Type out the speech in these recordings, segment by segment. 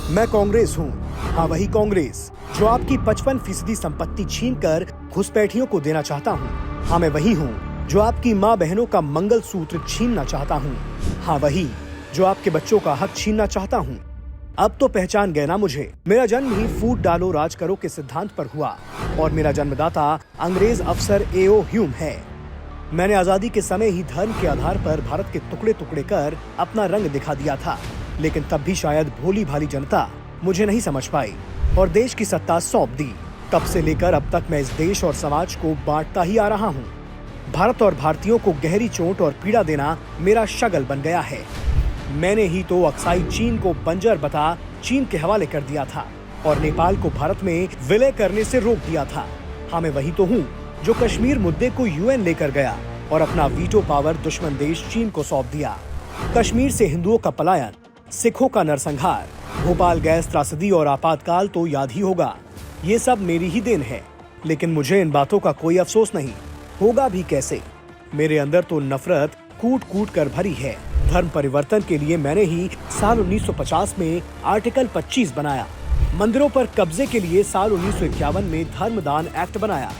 मैं कांग्रेस हूँ। हाँ, वही कांग्रेस जो आपकी 55% संपत्ति छीनकर घुसपैठियों को देना चाहता हूँ। हाँ, मैं वही हूँ जो आपकी माँ बहनों का मंगलसूत्र छीनना चाहता हूँ। हाँ, वही जो आपके बच्चों का हक छीनना चाहता हूँ। अब तो पहचान गए ना मुझे। मेरा जन्म ही फूट डालो राज करो के सिद्धांत पर हुआ और मेरा जन्मदाता अंग्रेज अफसर A.O. ह्यूम है। मैंने आजादी के समय ही धर्म के आधार पर भारत के टुकड़े टुकड़े कर अपना रंग दिखा दिया था, लेकिन तब भी शायद भोली भाली जनता मुझे नहीं समझ पाई और देश की सत्ता सौंप दी। तब से लेकर अब तक मैं इस देश और समाज को बांटता ही आ रहा हूँ। भारत और भारतीयों को गहरी चोट और पीड़ा देना मेरा शगल बन गया है। मैंने ही तो अक्साई चीन को बंजर बता चीन के हवाले कर दिया था और नेपाल को भारत में विलय करने से रोक दिया था। हाँ, मैं वही तो हूँ जो कश्मीर मुद्दे को UN लेकर गया और अपना वीटो पावर दुश्मन देश चीन को सौंप दिया। कश्मीर से हिंदुओं का पलायन, सिखों का नरसंहार, भोपाल गैस त्रासदी और आपातकाल तो याद ही होगा। ये सब मेरी ही देन है, लेकिन मुझे इन बातों का कोई अफसोस नहीं। होगा भी कैसे? मेरे अंदर तो नफरत कूट कूट कर भरी है। धर्म परिवर्तन के लिए मैंने ही साल 1950 में आर्टिकल 25 बनाया। मंदिरों पर कब्जे के लिए साल 1951 में धर्मदान एक्ट बनाया।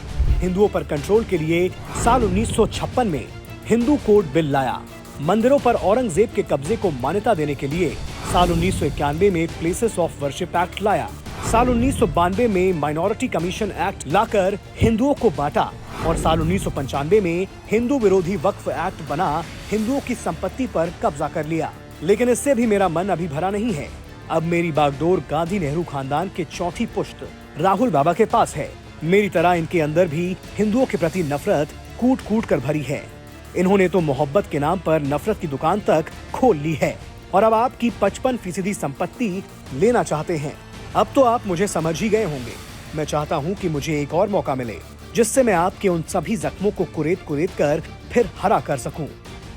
हिंदुओं पर कंट्रोल के लिए साल 1956 में हिंदू कोड बिल लाया। मंदिरों पर औरंगजेब के कब्जे को मान्यता देने के लिए साल 1991 में प्लेसेस ऑफ वर्शिप एक्ट लाया। साल 1992 में माइनॉरिटी कमीशन एक्ट लाकर हिंदुओं को बांटा और साल 1995 में हिंदू विरोधी वक्फ एक्ट बना हिंदुओं की संपत्ति पर कब्जा कर लिया। लेकिन इससे भी मेरा मन अभी भरा नहीं है। अब मेरी बागडोर गांधी नेहरू खानदान के चौथी पुश्त राहुल बाबा के पास है। मेरी तरह इनके अंदर भी हिंदुओं के प्रति नफरत कूट कूट कर भरी है। इन्होंने तो मोहब्बत के नाम पर नफरत की दुकान तक खोल ली है और अब आपकी 55% संपत्ति लेना चाहते हैं। अब तो आप मुझे समझ ही गए होंगे। मैं चाहता हूं कि मुझे एक और मौका मिले, जिससे मैं आपके उन सभी जख्मों को कुरेद कुरेद कर फिर हरा कर सकूं,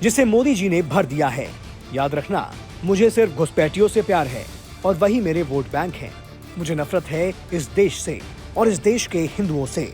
जिसे मोदी जी ने भर दिया है। याद रखना, मुझे सिर्फ घुसपैठियों से प्यार है और वही मेरे वोट बैंक हैं। मुझे नफरत है इस देश से और इस देश के हिंदुओं से।